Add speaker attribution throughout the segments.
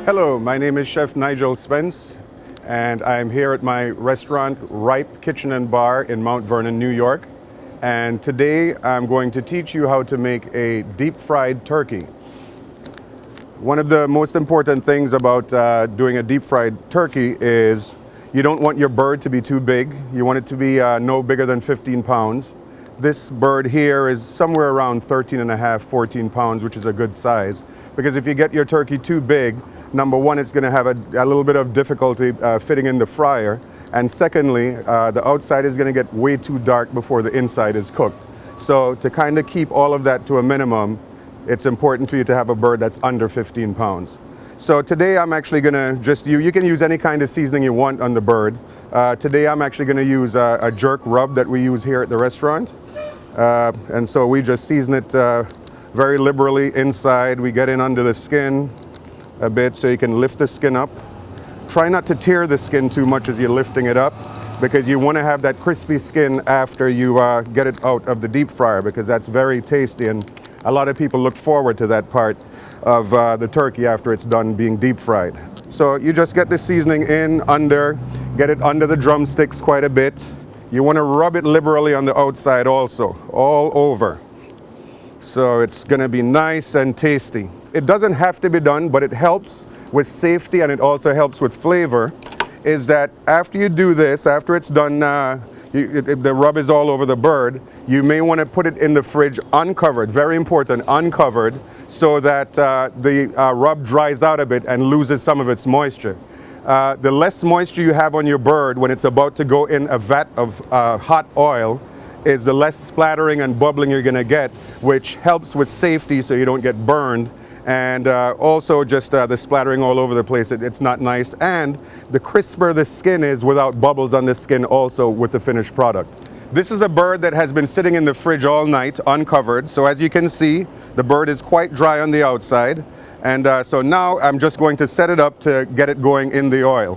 Speaker 1: Hello, my name is Chef Nigel Spence, and I'm here at my restaurant, Ripe Kitchen and Bar in Mount Vernon, New York. And today I'm going to teach you how to make a deep-fried turkey. One of the most important things about doing a deep-fried turkey is you don't want your bird to be too big. You want it to be no bigger than 15 pounds. This bird here is somewhere around 13 and a half, 14 pounds, which is a good size. Because if you get your turkey too big, number one, it's going to have a little bit of difficulty fitting in the fryer. And secondly, the outside is going to get way too dark before the inside is cooked. So to kind of keep all of that to a minimum, it's important for you to have a bird that's under 15 pounds. So today I'm actually going to just you can use any kind of seasoning you want on the bird. Today I'm actually going to use a jerk rub that we use here at the restaurant. And so we just season it very liberally inside. We get in under the skin a bit so you can lift the skin up. Try not to tear the skin too much as you're lifting it up, because you want to have that crispy skin after you get it out of the deep fryer, because that's very tasty, and a lot of people look forward to that part of the turkey after it's done being deep fried. So you just get the seasoning in, get it under the drumsticks quite a bit. You want to rub it liberally on the outside also, all over. So it's going to be nice and tasty. It doesn't have to be done, but it helps with safety, and it also helps with flavor, is that after you do this, after it's done, the rub is all over the bird, you may want to put it in the fridge uncovered, very important, uncovered, so that the rub dries out a bit and loses some of its moisture. The less moisture you have on your bird when it's about to go in a vat of hot oil is the less splattering and bubbling you're going to get, which helps with safety so you don't get burned. And also just the splattering all over the place, it's not nice. And the crisper the skin is without bubbles on the skin also with the finished product. This is a bird that has been sitting in the fridge all night uncovered. So as you can see, the bird is quite dry on the outside. And so now I'm just going to set it up to get it going in the oil.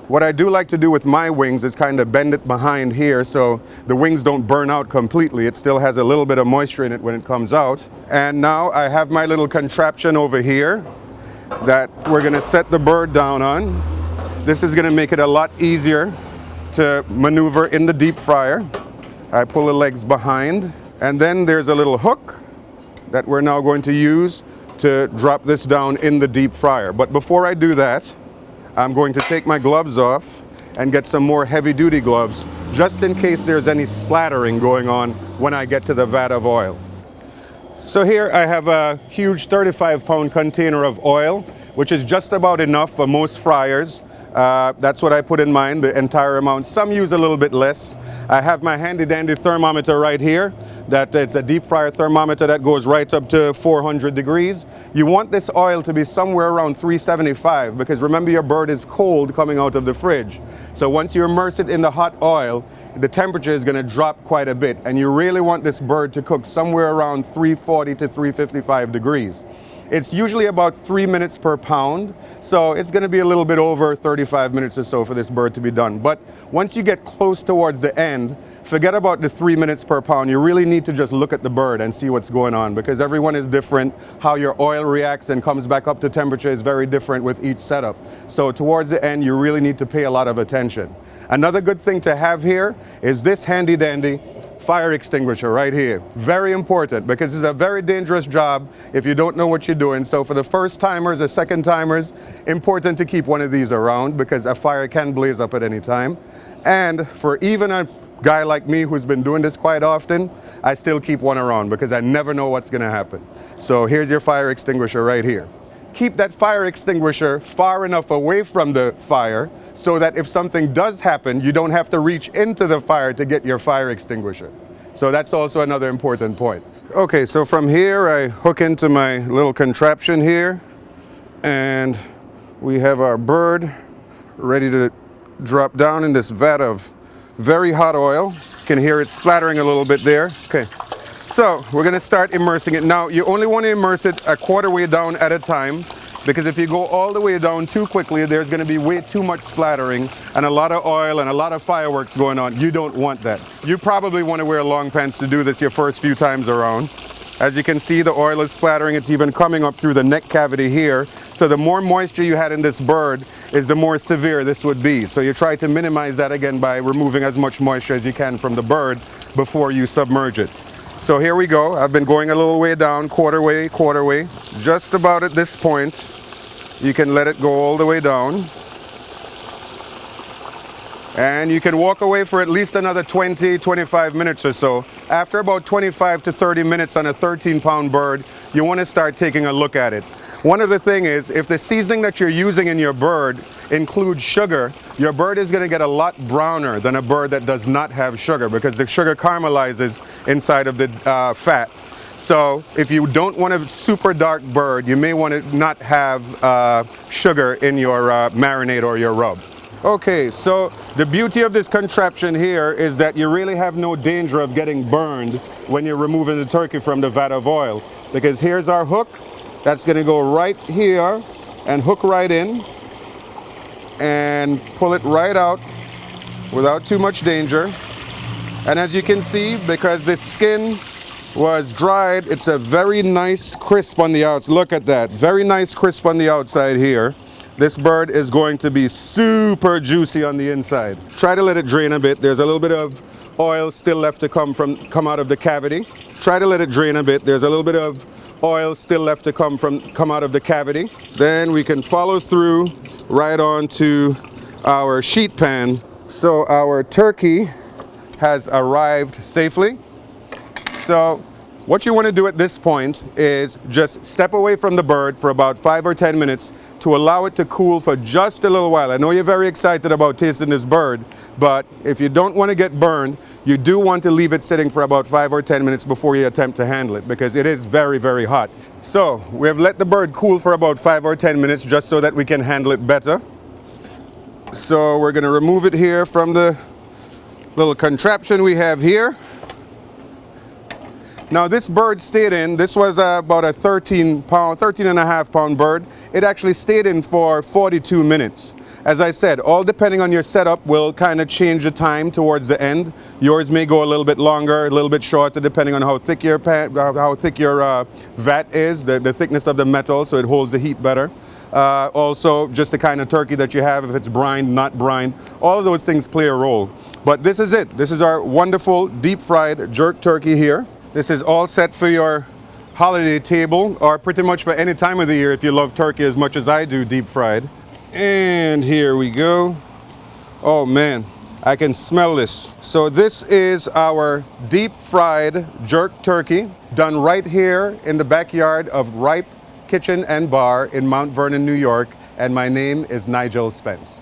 Speaker 1: What I do like to do with my wings is kind of bend it behind here so the wings don't burn out completely. It still has a little bit of moisture in it when it comes out. And now I have my little contraption over here that we're going to set the bird down on. This is going to make it a lot easier to maneuver in the deep fryer. I pull the legs behind, and then there's a little hook that we're now going to use to drop this down in the deep fryer. But before I do that, I'm going to take my gloves off and get some more heavy-duty gloves, just in case there's any splattering going on when I get to the vat of oil. So here I have a huge 35-pound container of oil, which is just about enough for most fryers. That's what I put in mine, the entire amount. Some use a little bit less. I have my handy-dandy thermometer right here. It's a deep fryer thermometer that goes right up to 400 degrees. You want this oil to be somewhere around 375, because remember, your bird is cold coming out of the fridge. So once you immerse it in the hot oil, the temperature is going to drop quite a bit, and you really want this bird to cook somewhere around 340 to 355 degrees. It's usually about 3 minutes per pound, so it's going to be a little bit over 35 minutes or so for this bird to be done. But once you get close towards the end, forget about the 3 minutes per pound. You really need to just look at the bird and see what's going on, because everyone is different. How your oil reacts and comes back up to temperature is very different with each setup. So towards the end, you really need to pay a lot of attention. Another good thing to have here is this handy dandy fire extinguisher right here. Very important, because it's a very dangerous job if you don't know what you're doing. So for the first timers or second timers, important to keep one of these around, because a fire can blaze up at any time. And for even a guy like me who's been doing this quite often, I still keep one around because I never know what's going to happen. So here's your fire extinguisher right here. Keep that fire extinguisher far enough away from the fire so that if something does happen, you don't have to reach into the fire to get your fire extinguisher. So that's also another important point. Okay, so from here I hook into my little contraption here, and we have our bird ready to drop down in this vat of very hot oil. You can hear it splattering a little bit there. Okay, so we're going to start immersing it. Now, you only want to immerse it a quarter way down at a time, because if you go all the way down too quickly, there's going to be way too much splattering and a lot of oil and a lot of fireworks going on. You don't want that. You probably want to wear long pants to do this your first few times around. As you can see, the oil is splattering. It's even coming up through the neck cavity here. So the more moisture you had in this bird is the more severe this would be. So you try to minimize that again by removing as much moisture as you can from the bird before you submerge it. So here we go. I've been going a little way down, quarter way. Just about at this point, you can let it go all the way down. And you can walk away for at least another 20-25 minutes or so. After about 25 to 30 minutes on a 13-pound bird, you want to start taking a look at it. One other thing is, if the seasoning that you're using in your bird includes sugar, your bird is going to get a lot browner than a bird that does not have sugar, because the sugar caramelizes inside of the fat. So if you don't want a super dark bird, you may want to not have sugar in your marinade or your rub. Okay, so the beauty of this contraption here is that you really have no danger of getting burned when you're removing the turkey from the vat of oil, because here's our hook. That's going to go right here and hook right in and pull it right out without too much danger. And as you can see, because the skin was dried, it's a very nice crisp on the outside. Look at that, very nice crisp on the outside here. This bird is going to be super juicy on the inside. Try to let it drain a bit. There's a little bit of oil still left to come out of the cavity. Try to let it drain a bit. There's a little bit of oil still left to come out of the cavity. Then we can follow through right on to our sheet pan. So our turkey has arrived safely. So what you want to do at this point is just step away from the bird for about 5 or 10 minutes to allow it to cool for just a little while. I know you're very excited about tasting this bird, but if you don't want to get burned, you do want to leave it sitting for about 5 or 10 minutes before you attempt to handle it, because it is very, very hot. So we have let the bird cool for about 5 or 10 minutes just so that we can handle it better. So we're going to remove it here from the little contraption we have here. Now this bird stayed in, this was about a 13 and a half pound bird. It actually stayed in for 42 minutes. As I said, all depending on your setup will kind of change the time towards the end. Yours may go a little bit longer, a little bit shorter, depending on how thick your vat is, the thickness of the metal, so it holds the heat better. Also, just the kind of turkey that you have, if it's brined, not brined, all of those things play a role. But this is it. This is our wonderful deep fried jerk turkey here. This is all set for your holiday table, or pretty much for any time of the year if you love turkey as much as I do deep fried. And here we go. Oh man, I can smell this. So this is our deep fried jerk turkey, done right here in the backyard of Ripe Kitchen and Bar in Mount Vernon, New York. And my name is Nigel Spence.